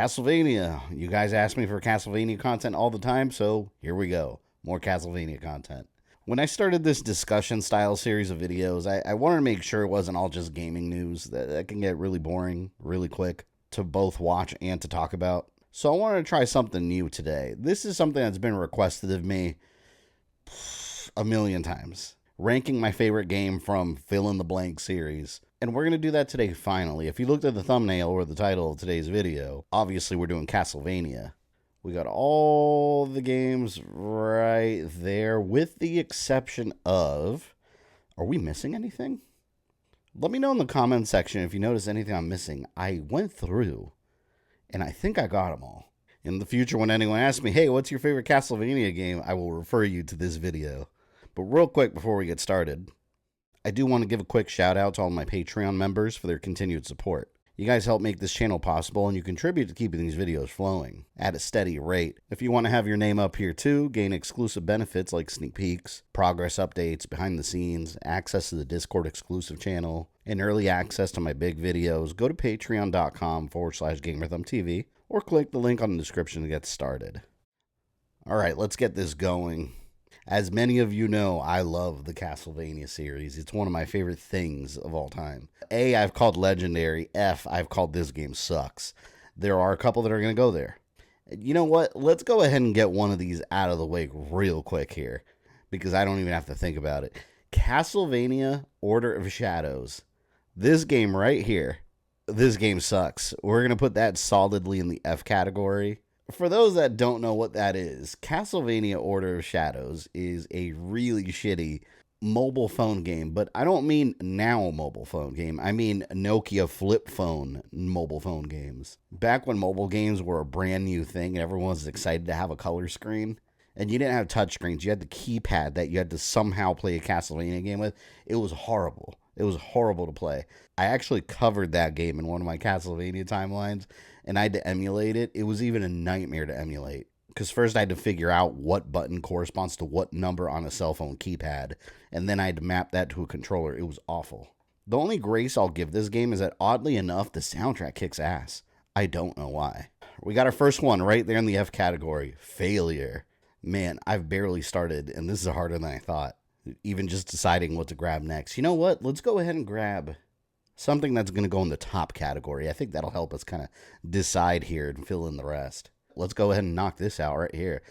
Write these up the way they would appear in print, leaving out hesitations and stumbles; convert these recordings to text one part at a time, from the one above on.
Castlevania. You guys ask me for Castlevania content all the time, so here we go. More Castlevania content. When I started this discussion style series of videos, I wanted to make sure it wasn't all just gaming news. That can get really boring really quick to both watch and to talk about. So I wanted to try something new today. This is something that's been requested of me a million times. Ranking my favorite game from fill in the blank series. And we're going to do that today finally. If you looked at the thumbnail or the title of today's video, obviously we're doing Castlevania. We got all the games right there with the exception of... Are we missing anything? Let me know in the comment section if you notice anything I'm missing. I went through and I think I got them all. In the future, when anyone asks me, hey, what's your favorite Castlevania game? I will refer you to this video. But real quick before we get started, I do want to give a quick shout out to all my Patreon members for their continued support. You guys help make this channel possible and you contribute to keeping these videos flowing at a steady rate. If you want to have your name up here too, gain exclusive benefits like sneak peeks, progress updates, behind the scenes, access to the Discord exclusive channel, and early access to my big videos, go to patreon.com/GamerThumbTV or click the link on the description to get started. Alright, let's get this going. As many of you know, I love the Castlevania series. It's one of my favorite things of all time. A, I've called legendary. F, I've called this game sucks. There are a couple that are going to go there. You know what? Let's go ahead and get one of these out of the way real quick here, because I don't even have to think about it. Castlevania Order of Shadows. This game right here, this game sucks. We're going to put that solidly in the F category. For those that don't know what that is, Castlevania Order of Shadows is a really shitty mobile phone game, but I don't mean now mobile phone game. I mean Nokia flip phone mobile phone games. Back when mobile games were a brand new thing and everyone was excited to have a color screen, and you didn't have touchscreens, you had the keypad that you had to somehow play a Castlevania game with. It was horrible. It was horrible to play. I actually covered that game in one of my Castlevania timelines, and I had to emulate it. It was even a nightmare to emulate, because first I had to figure out what button corresponds to what number on a cell phone keypad, and then I had to map that to a controller. It was awful. The only grace I'll give this game is that, oddly enough, the soundtrack kicks ass. I don't know why. We got our first one right there in the F category. Failure. Man, I've barely started, and this is harder than I thought. Even just deciding what to grab next. You know what? Let's go ahead and grab something that's going to go in the top category. I think that'll help us kind of decide here and fill in the rest. Let's go ahead and knock this out right here.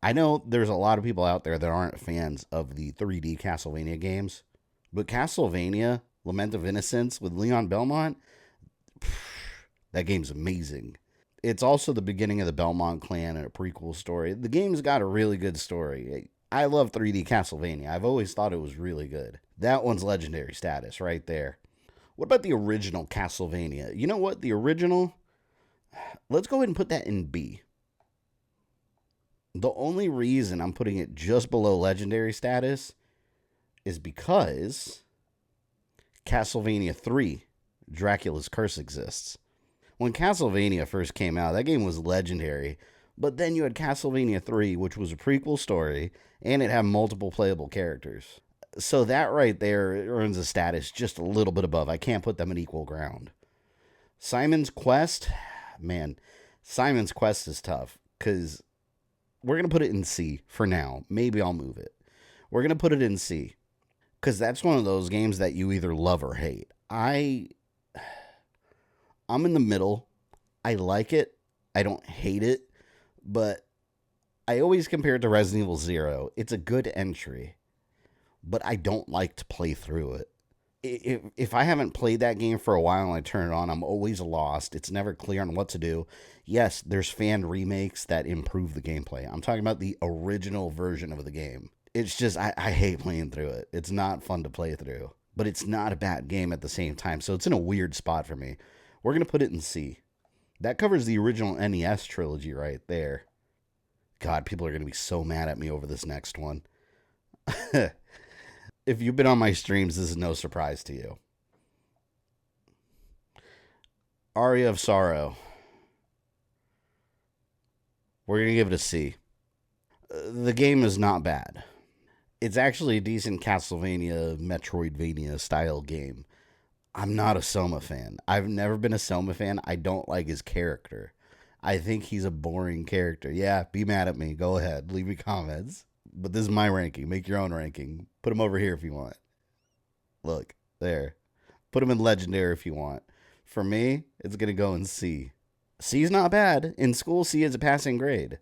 I know there's a lot of people out there that aren't fans of the 3D Castlevania games, but Castlevania, Lament of Innocence with Leon Belmont, that game's amazing. It's also the beginning of the Belmont clan and a prequel story. The game's got a really good story. I love 3D Castlevania. I've always thought it was really good. That one's legendary status right there. What about the original Castlevania? You know what? The original, let's go ahead and put that in B. The only reason I'm putting it just below legendary status is because Castlevania 3, Dracula's Curse exists. When Castlevania first came out, that game was legendary. But then you had Castlevania 3, which was a prequel story, and it had multiple playable characters. So that right there earns a status just a little bit above. I can't put them in equal ground. Simon's Quest, man, Simon's Quest is tough, because we're going to put it in C for now. Maybe I'll move it. We're going to put it in C, because that's one of those games that you either love or hate. I'm in the middle. I like it. I don't hate it. But I always compare it to Resident Evil 0. It's a good entry, but I don't like to play through it. If I haven't played that game for a while and I turn it on, I'm always lost. It's never clear on what to do. Yes, there's fan remakes that improve the gameplay. I'm talking about the original version of the game. It's just, I hate playing through it. It's not fun to play through, but it's not a bad game at the same time. So it's in a weird spot for me. We're going to put it in C. That covers the original NES trilogy right there. God, people are going to be so mad at me over this next one. If you've been on my streams, this is no surprise to you. Aria of Sorrow. We're going to give it a C. The game is not bad. It's actually a decent Castlevania, Metroidvania style game. I'm not a Soma fan. I've never been a Soma fan. I don't like his character. I think he's a boring character. Yeah, be mad at me. Go ahead. Leave me comments. But this is my ranking. Make your own ranking. Put him over here if you want. Look, there. Put him in legendary if you want. For me, it's going to go in C. C is not bad. In school, C is a passing grade.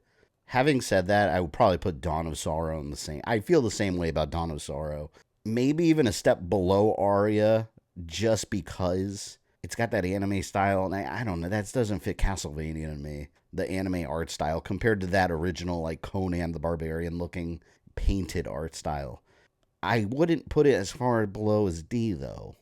Having said that, I would probably put Dawn of Sorrow in the same. I feel the same way about Dawn of Sorrow. Maybe even a step below Aria, just because it's got that anime style. And I don't know, that doesn't fit Castlevania to me. The anime art style compared to that original, like Conan the Barbarian looking painted art style. I wouldn't put it as far below as D, though.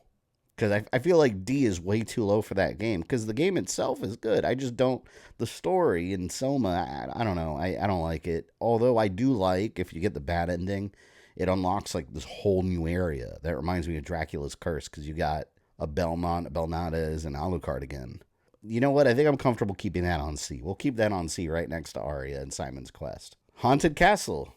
Because I feel like D is way too low for that game. Because the game itself is good. I just don't... The story in Soma, I don't know. I don't like it. Although I do like, if you get the bad ending, it unlocks like this whole new area. That reminds me of Dracula's Curse. Because you got a Belmont, a Belnades, and Alucard again. You know what? I think I'm comfortable keeping that on C. We'll keep that on C right next to Aria and Simon's Quest. Haunted Castle.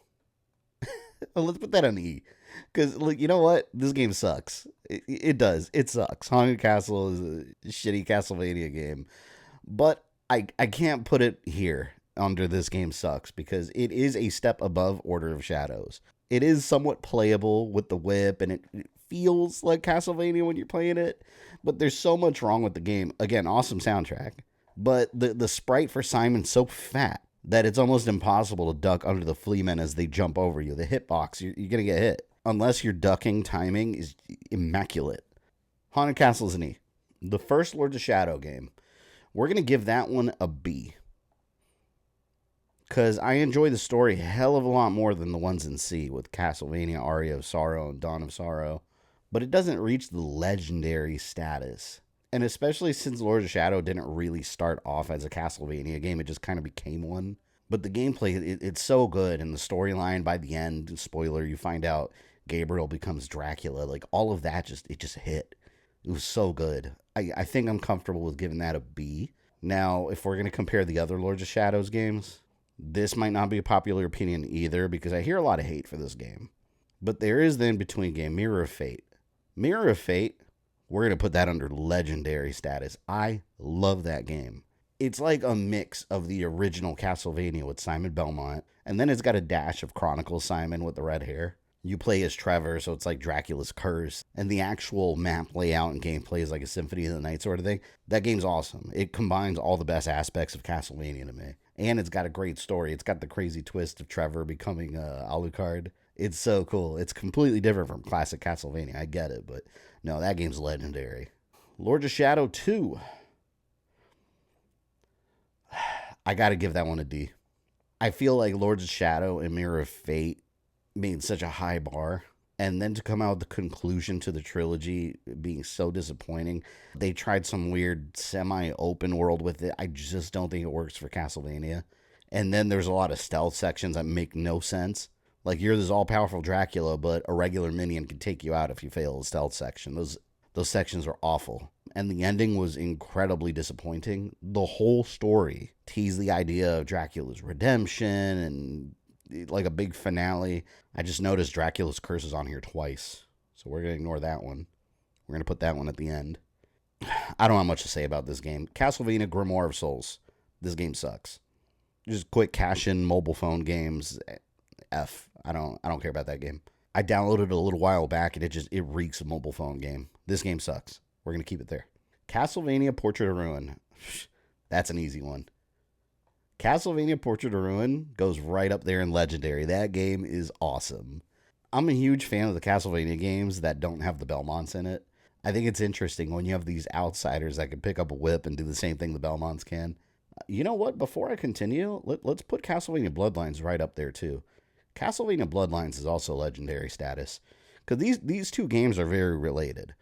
Let's put that on E. Because, you know what? This game sucks. It does. It sucks. Haunted Castle is a shitty Castlevania game. But I can't put it here under this game sucks because it is a step above Order of Shadows. It is somewhat playable with the whip, and it feels like Castlevania when you're playing it. But there's so much wrong with the game. Again, awesome soundtrack. But the sprite for Simon's so fat that it's almost impossible to duck under the fleamen as they jump over you. The hitbox, you're going to get hit. Unless your ducking timing is immaculate. Haunted Castle is an E. The first Lords of Shadow game, we're going to give that one a B. Because I enjoy the story a hell of a lot more than the ones in C with Castlevania, Aria of Sorrow, and Dawn of Sorrow. But it doesn't reach the legendary status. And especially since Lords of Shadow didn't really start off as a Castlevania game, it just kind of became one. But the gameplay, it's so good. And the storyline by the end, spoiler, you find out Gabriel becomes Dracula. Like, all of that, it just hit. It was so good. I think I'm comfortable with giving that a B. Now, if we're going to compare the other Lords of Shadows games, this might not be a popular opinion either, because I hear a lot of hate for this game. But there is the in-between game, Mirror of Fate. Mirror of Fate, we're going to put that under legendary status. I love that game. It's like a mix of the original Castlevania with Simon Belmont, and then it's got a dash of Chronicles Simon with the red hair. You play as Trevor, so it's like Dracula's Curse, and the actual map layout and gameplay is like a Symphony of the Night sort of thing. That game's awesome. It combines all the best aspects of Castlevania to me, and it's got a great story. It's got the crazy twist of Trevor becoming Alucard. It's so cool. It's completely different from classic Castlevania. I get it, but no, that game's legendary. Lords of Shadow 2. I gotta give that one a D. I feel like Lords of Shadow and Mirror of Fate made such a high bar, and then to come out with the conclusion to the trilogy being so disappointing. They tried some weird semi-open world with it. I just don't think it works for Castlevania. And then there's a lot of stealth sections that make no sense. Like, you're this all-powerful Dracula, but a regular minion can take you out if you fail a stealth section. Those sections are awful. And the ending was incredibly disappointing. The whole story teased the idea of Dracula's redemption and like a big finale. I just noticed Dracula's Curse is on here twice, so we're going to ignore that one. We're going to put that one at the end. I don't have much to say about this game. Castlevania Grimoire of Souls. This game sucks. Just quick cash-in mobile phone games. F. I don't care about that game. I downloaded it a little while back, and it reeks of mobile phone game. This game sucks. We're going to keep it there. Castlevania Portrait of Ruin. That's an easy one. Castlevania Portrait of Ruin goes right up there in legendary. That game is awesome. I'm a huge fan of the Castlevania games that don't have the Belmonts in it. I think it's interesting when you have these outsiders that can pick up a whip and do the same thing the Belmonts can. You know what? Before I continue, let's put Castlevania Bloodlines right up there too. Castlevania Bloodlines is also legendary status, because these two games are very related.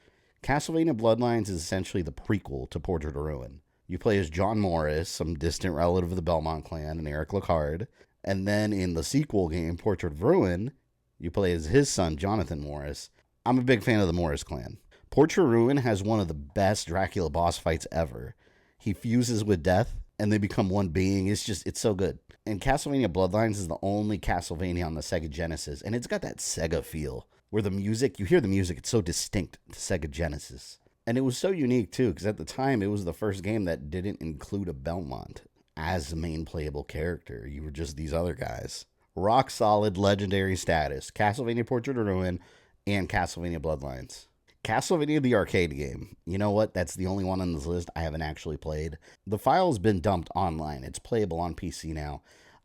Castlevania Bloodlines is essentially the prequel to Portrait of Ruin. You play as John Morris, some distant relative of the Belmont clan, and Eric Lacard. And then in the sequel game, Portrait of Ruin, you play as his son, Jonathan Morris. I'm a big fan of the Morris clan. Portrait of Ruin has one of the best Dracula boss fights ever. He fuses with death, and they become one being. It's so good. And Castlevania Bloodlines is the only Castlevania on the Sega Genesis, and it's got that Sega feel, where the music, you hear the music, it's so distinct to Sega Genesis. And it was so unique, too, because at the time, it was the first game that didn't include a Belmont. as the main playable character. You were just these other guys. Rock solid legendary status. Castlevania Portrait of Ruin and Castlevania Bloodlines. Castlevania the arcade game. You know what? That's the only one on this list I haven't actually played. The file's been dumped online. It's playable on PC now.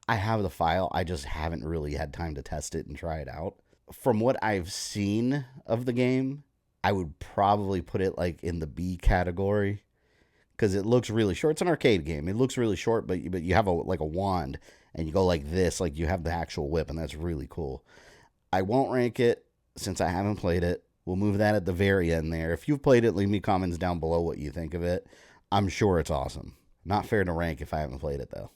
I have the file. I just haven't really had time to test it and try it out. From what I've seen of the game, I would probably put it like in the B category because it looks really short. It's an arcade game. It looks really short, but you have a wand and you go like this, like you have the actual whip, and that's really cool. I won't rank it since I haven't played it. We'll move that at the very end there. If you've played it, leave me comments down below what you think of it. I'm sure it's awesome. Not fair to rank if I haven't played it, though.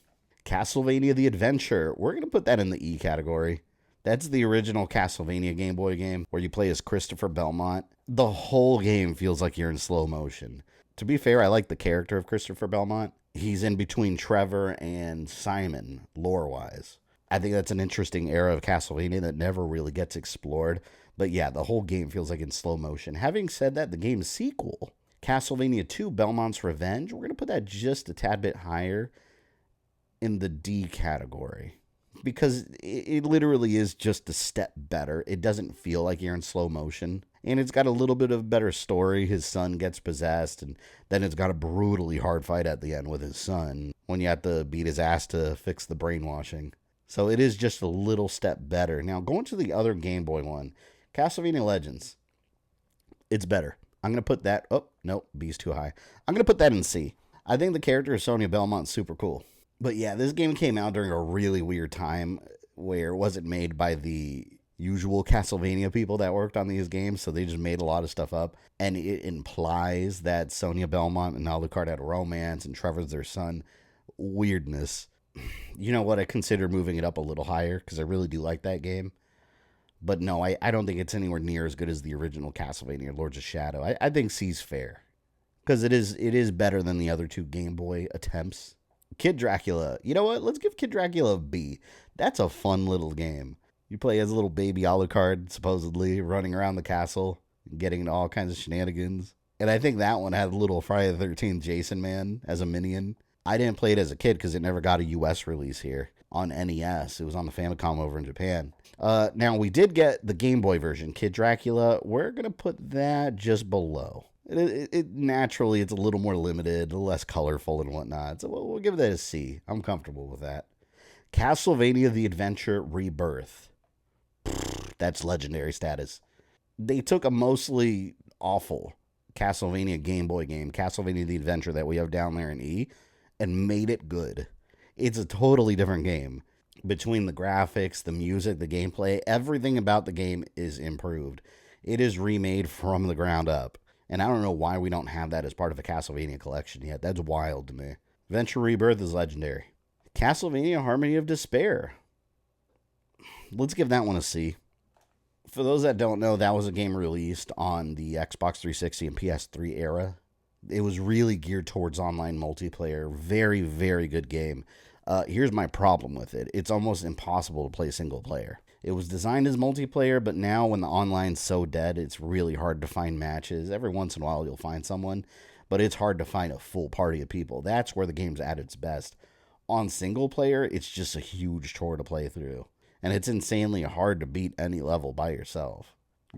Castlevania The Adventure. We're going to put that in the E category. That's the original Castlevania Game Boy game where you play as Christopher Belmont. The whole game feels like you're in slow motion. To be fair, I like the character of Christopher Belmont. He's in between Trevor and Simon, lore-wise. I think that's an interesting era of Castlevania that never really gets explored. But yeah, the whole game feels like in slow motion. Having said that, the game's sequel, Castlevania II, Belmont's Revenge, we're going to put that just a tad bit higher in the D category. Because it literally is just a step better. It doesn't feel like you're in slow motion. And it's got a little bit of better story. His son gets possessed, and then it's got a brutally hard fight at the end with his son when you have to beat his ass to fix the brainwashing. So it is just a little step better. Now, going to the other Game Boy one, Castlevania Legends. It's better. I'm going to put that... Oh, no, B's too high. I'm going to put that in C. I think the character of Sonia Belmont's super cool. But yeah, this game came out during a really weird time where it wasn't made by the usual Castlevania people that worked on these games, so they just made a lot of stuff up. And it implies that Sonia Belmont and Alucard had a romance and Trevor's their son. Weirdness. You know what? I consider moving it up a little higher because I really do like that game. But no, I don't think it's anywhere near as good as the original Castlevania, Lords of Shadow. I think C's fair because it is better than the other two Game Boy attempts. Kid Dracula. You know what? Let's give Kid Dracula a B. That's a fun little game. You play as a little baby Alucard, supposedly, running around the castle, getting into all kinds of shenanigans. And I think that one had a little Friday the 13th Jason man as a minion. I didn't play it as a kid because it never got a US release here on NES. It was on the Famicom over in Japan. Now, we did get the Game Boy version, Kid Dracula. We're going to put that just below. It naturally, it's a little more limited, a little less colorful and whatnot. So we'll give that a C. I'm comfortable with that. Castlevania The Adventure Rebirth. That's legendary status. They took a mostly awful Castlevania Game Boy game, Castlevania The Adventure that we have down there in E, and made it good. It's a totally different game. Between the graphics, the music, the gameplay, everything about the game is improved. It is remade from the ground up. And I don't know why we don't have that as part of a Castlevania collection yet. That's wild to me. Adventure Rebirth is legendary. Castlevania Harmony of Despair. Let's give that one a C. For those that don't know, that was a game released on the Xbox 360 and PS3 era. It was really geared towards online multiplayer. Very, very good game. Here's my problem with it. It's almost impossible to play single player. It was designed as multiplayer, but now when the online's so dead, it's really hard to find matches. Every once in a while, you'll find someone, but it's hard to find a full party of people. That's where the game's at its best. On single player, it's just a huge chore to play through, and it's insanely hard to beat any level by yourself.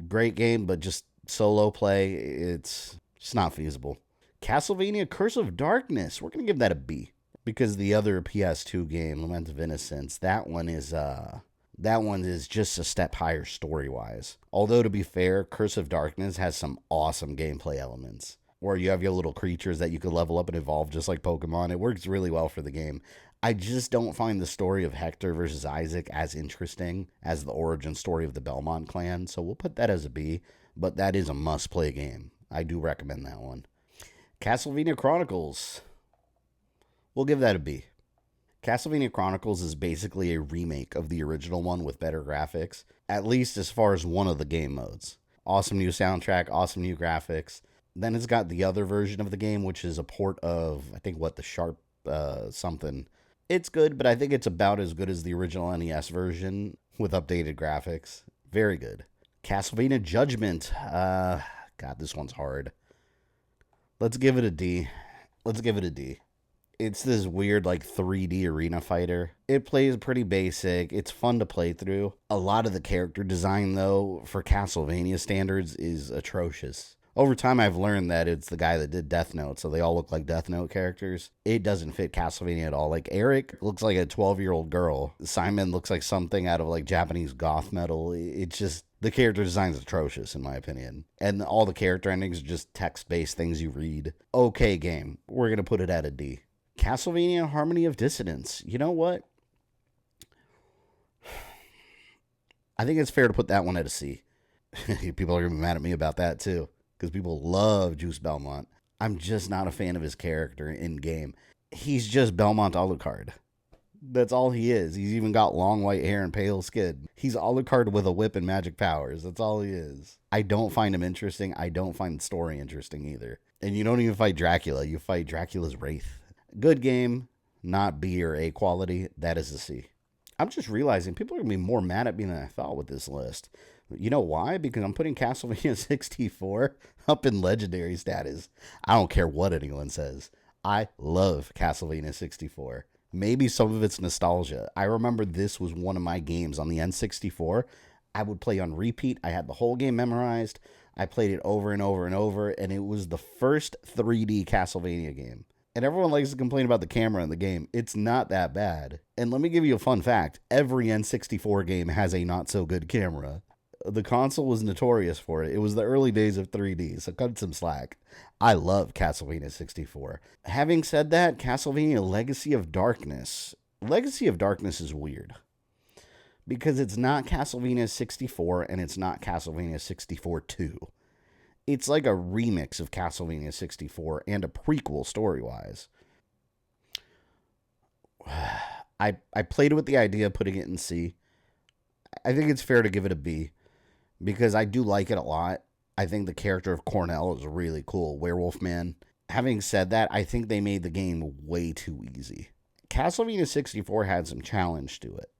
Great game, but just solo play, it's just not feasible. Castlevania Curse of Darkness, we're going to give that a B, because the other PS2 game, Lament of Innocence, that one is just a step higher story-wise. Although, to be fair, Curse of Darkness has some awesome gameplay elements, where you have your little creatures that you can level up and evolve just like Pokemon. It works really well for the game. I just don't find the story of Hector versus Isaac as interesting as the origin story of the Belmont clan, so we'll put that as a B, but that is a must-play game. I do recommend that one. Castlevania Chronicles. We'll give that a B. Castlevania Chronicles is basically a remake of the original one with better graphics, at least as far as one of the game modes. Awesome new soundtrack, awesome new graphics. Then it's got the other version of the game, which is a port of, I think, the Sharp something. It's good, but I think it's about as good as the original NES version with updated graphics. Very good. Castlevania Judgment. God, this one's hard. Let's give it a D. It's this weird, like, 3D arena fighter. It plays pretty basic. It's fun to play through. A lot of the character design, though, for Castlevania standards is atrocious. Over time, I've learned that it's the guy that did Death Note, so they all look like Death Note characters. It doesn't fit Castlevania at all. Like, Eric looks like a 12-year-old girl. Simon looks like something out of, like, Japanese goth metal. It's just, the character design's atrocious, in my opinion. And all the character endings are just text-based things you read. Okay, game. We're going to put it at a D. Castlevania Harmony of Dissonance. You know what? I think it's fair to put that one at a C. People are going to be mad at me about that, too. Because people love Juice Belmont. I'm just not a fan of his character in game. He's just Belmont Alucard. That's all he is. He's even got long white hair and pale skin. He's Alucard with a whip and magic powers. That's all he is. I don't find him interesting. I don't find the story interesting either. And you don't even fight Dracula. You fight Dracula's Wraith. Good game, not B or A quality. That is a C. I'm just realizing people are going to be more mad at me than I thought with this list. You know why? Because I'm putting Castlevania 64 up in legendary status. I don't care what anyone says. I love Castlevania 64. Maybe some of it's nostalgia. I remember this was one of my games on the N64. I would play on repeat. I had the whole game memorized. I played it over and over and over, and it was the first 3D Castlevania game. And everyone likes to complain about the camera in the game. It's not that bad. And let me give you a fun fact. Every N64 game has a not-so-good camera. The console was notorious for it. It was the early days of 3D, so cut some slack. I love Castlevania 64. Having said that, Castlevania Legacy of Darkness. Legacy of Darkness is weird. Because it's not Castlevania 64, and it's not Castlevania 64 2. It's like a remix of Castlevania 64 and a prequel story-wise. I played with the idea of putting it in C. I think it's fair to give it a B. Because I do like it a lot. I think the character of Cornell is really cool. Werewolf Man. Having said that, I think they made the game way too easy. Castlevania 64 had some challenge to it.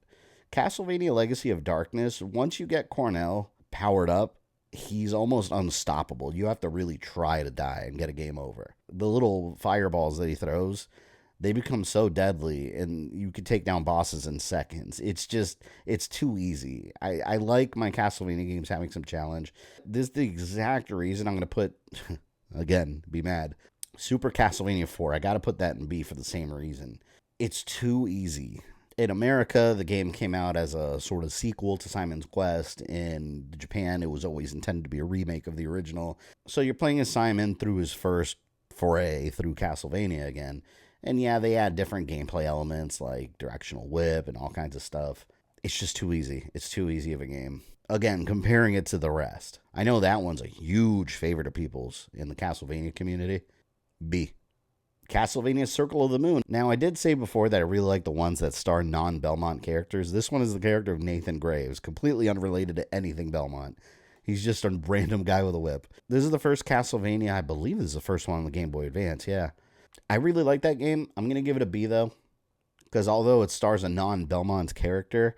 Castlevania Legacy of Darkness, once you get Cornell powered up, he's almost unstoppable. You have to really try to die and get a game over. The little fireballs that he throws, they become so deadly, and you can take down bosses in seconds. It's too easy. I like my Castlevania games having some challenge. This is the exact reason I'm going to put, again, be mad, Super Castlevania IV. I got to put that in B for the same reason. It's too easy. In America, the game came out as a sort of sequel to Simon's Quest. In Japan, it was always intended to be a remake of the original. So you're playing as Simon through his first foray through Castlevania again. And yeah, they add different gameplay elements like directional whip and all kinds of stuff. It's just too easy. It's too easy of a game. Again, comparing it to the rest. I know that one's a huge favorite of people's in the Castlevania community. B. Castlevania Circle of the Moon. Now, I did say before that I really like the ones that star non-Belmont characters. This one is the character of Nathan Graves, completely unrelated to anything Belmont. He's just a random guy with a whip. This is the first Castlevania. I believe this is the first one on the Game Boy Advance, yeah. I really like that game. I'm going to give it a B, though, because although it stars a non-Belmont character,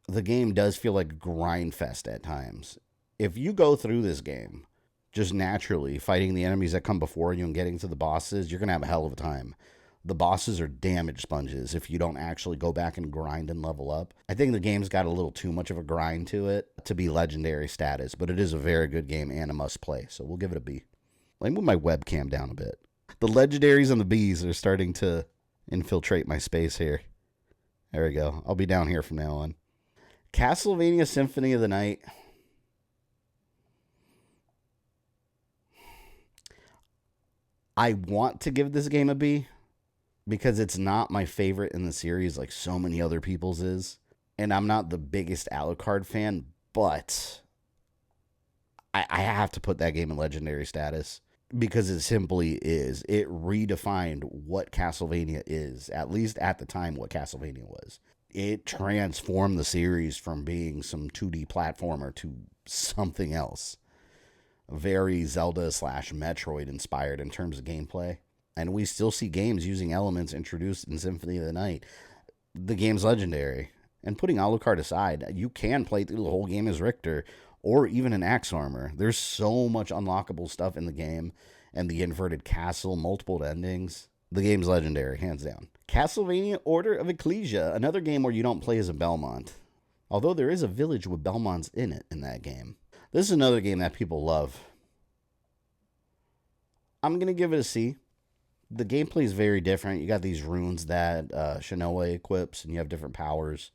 the game does feel like a grind fest at times. If you go through this game just naturally fighting the enemies that come before you and getting to the bosses, you're going to have a hell of a time. The bosses are damage sponges if you don't actually go back and grind and level up. I think the game's got a little too much of a grind to it to be legendary status, but it is a very good game and a must play, so we'll give it a B. Let me move my webcam down a bit. The legendaries and the Bs are starting to infiltrate my space here. There we go. I'll be down here from now on. Castlevania Symphony of the Night. I want to give this game a B because it's not my favorite in the series like so many other people's is. And I'm not the biggest Alucard fan, but I have to put that game in legendary status. Because it simply is. It redefined what Castlevania is, at least at the time what Castlevania was. It transformed the series from being some 2D platformer to something else. Very Zelda/Metroid inspired in terms of gameplay. And we still see games using elements introduced in Symphony of the Night. The game's legendary. And putting Alucard aside, you can play through the whole game as Richter, or even an axe armor. There's so much unlockable stuff in the game, and the inverted castle, multiple endings. The game's legendary, hands down. Castlevania Order of Ecclesia, another game where you don't play as a Belmont. Although there is a village with Belmonts in it in that game. This is another game that people love. I'm going to give it a C. The gameplay is very different. You got these runes that Shinoa equips, and you have different powers.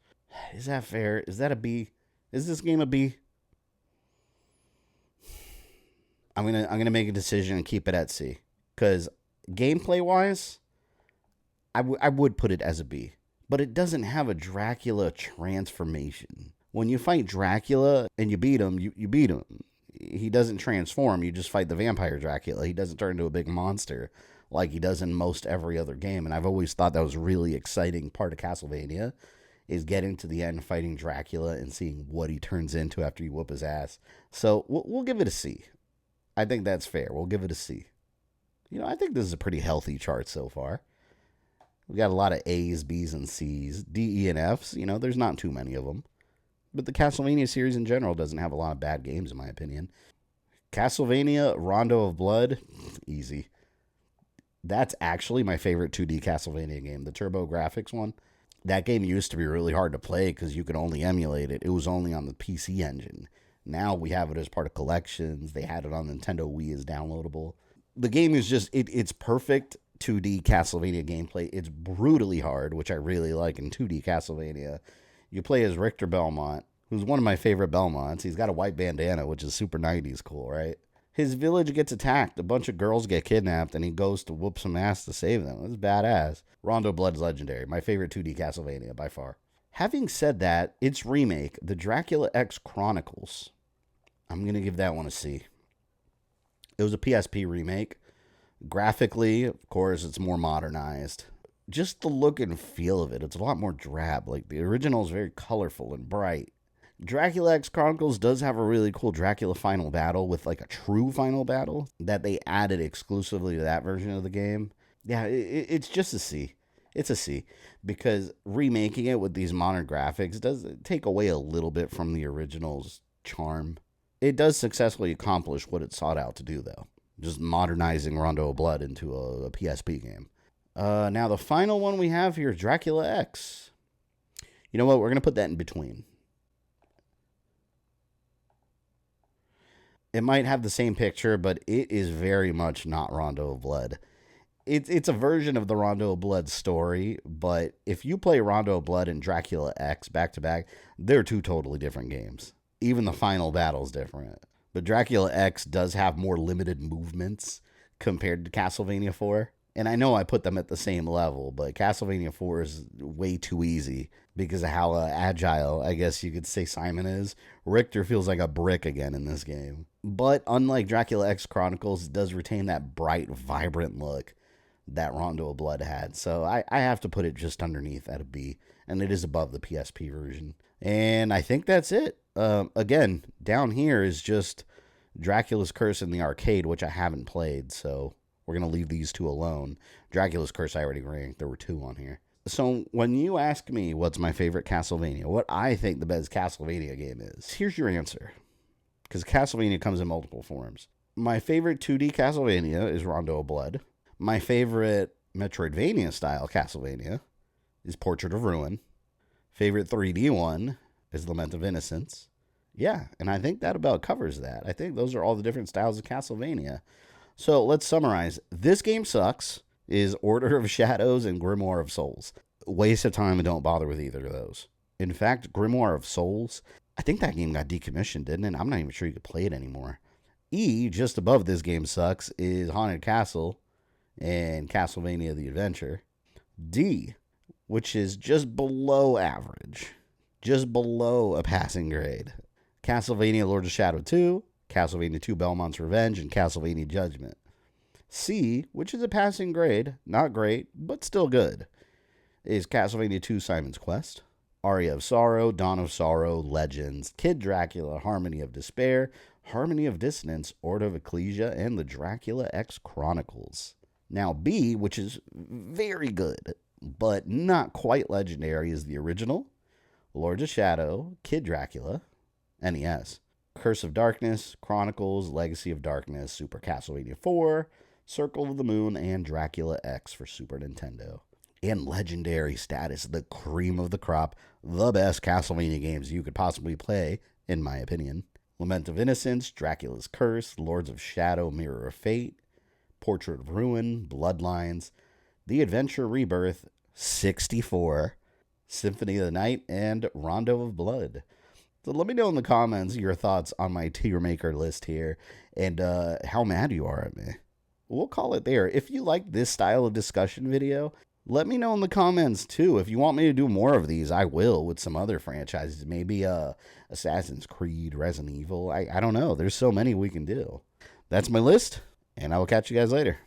Is that fair? Is that a B? Is this game a B? I'm gonna make a decision and keep it at C. Because gameplay-wise, I would put it as a B. But it doesn't have a Dracula transformation. When you fight Dracula and you beat him, you beat him. He doesn't transform. You just fight the vampire Dracula. He doesn't turn into a big monster like he does in most every other game. And I've always thought that was a really exciting part of Castlevania, is getting to the end, fighting Dracula, and seeing what he turns into after you whoop his ass. So we'll give it a C. I think that's fair. We'll give it a C. I think this is a pretty healthy chart so far. We got a lot of A's, B's, and C's. D, E, and F's. There's not too many of them. But the Castlevania series in general doesn't have a lot of bad games, in my opinion. Castlevania Rondo of Blood, easy. That's actually my favorite 2D Castlevania game, the TurboGrafx one. That game used to be really hard to play because you could only emulate it. It was only on the PC engine. Now we have it as part of collections. They had it on Nintendo Wii as downloadable. The game is just, it's perfect 2D Castlevania gameplay. It's brutally hard, which I really like in 2D Castlevania. You play as Richter Belmont, who's one of my favorite Belmonts. He's got a white bandana, which is super 90s cool, right? His village gets attacked. A bunch of girls get kidnapped, and he goes to whoop some ass to save them. It's badass. Rondo Blood's legendary. My favorite 2D Castlevania by far. Having said that, its remake, the Dracula X Chronicles, I'm going to give that one a C. It was a PSP remake. Graphically, of course, it's more modernized. Just the look and feel of it, it's a lot more drab. Like, the original is very colorful and bright. Dracula X Chronicles does have a really cool Dracula final battle with, like, a true final battle that they added exclusively to that version of the game. Yeah, it's just a C. It's a C. Because remaking it with these modern graphics does take away a little bit from the original's charm. It does successfully accomplish what it sought out to do, though. Just modernizing Rondo of Blood into a PSP game. Now, the final one we have here is Dracula X. You know what? We're going to put that in between. It might have the same picture, but it is very much not Rondo of Blood. It's a version of the Rondo of Blood story, but if you play Rondo of Blood and Dracula X back-to-back, they're two totally different games. Even the final battle's different. But Dracula X does have more limited movements compared to Castlevania IV. And I know I put them at the same level, but Castlevania IV is way too easy because of how agile, I guess you could say, Simon is. Richter feels like a brick again in this game. But unlike Dracula X Chronicles, it does retain that bright, vibrant look that Rondo of Blood had. So I have to put it just underneath at a B, and it is above the PSP version. And I think that's it. Again, down here is just Dracula's Curse in the arcade, which I haven't played, so we're going to leave these two alone. Dracula's Curse I already ranked. There were two on here. So when you ask me what's my favorite Castlevania, what I think the best Castlevania game is, here's your answer. Because Castlevania comes in multiple forms. My favorite 2D Castlevania is Rondo of Blood. My favorite Metroidvania-style Castlevania is Portrait of Ruin. Favorite 3D one is Lament of Innocence. Yeah, and I think that about covers that. I think those are all the different styles of Castlevania. So let's summarize. This game sucks is Order of Shadows and Grimoire of Souls. Waste of time and don't bother with either of those. In fact, Grimoire of Souls, I think that game got decommissioned, didn't it? I'm not even sure you could play it anymore. E, just above this game sucks, is Haunted Castle and Castlevania The Adventure. D, which is just below average, just below a passing grade, Castlevania Lords of Shadow 2, Castlevania 2 Belmont's Revenge, and Castlevania Judgment. C, which is a passing grade, not great, but still good, is Castlevania 2 Simon's Quest, Aria of Sorrow, Dawn of Sorrow, Legends, Kid Dracula, Harmony of Despair, Harmony of Dissonance, Order of Ecclesia, and the Dracula X Chronicles. Now B, which is very good, but not quite legendary, is the original, Lords of Shadow, Kid Dracula, NES, Curse of Darkness, Chronicles, Legacy of Darkness, Super Castlevania IV, Circle of the Moon, and Dracula X for Super Nintendo. And legendary status, the cream of the crop, the best Castlevania games you could possibly play, in my opinion. Lament of Innocence, Dracula's Curse, Lords of Shadow, Mirror of Fate, Portrait of Ruin, Bloodlines, The Adventure Rebirth, 64, Symphony of the Night, and Rondo of Blood. So let me know in the comments your thoughts on my tier maker list here, and how mad you are at me. We'll call it there. If you like this style of discussion video, let me know in the comments too. If you want me to do more of these, I will with some other franchises. Maybe Assassin's Creed, Resident Evil. I don't know. There's so many we can do. That's my list, and I will catch you guys later.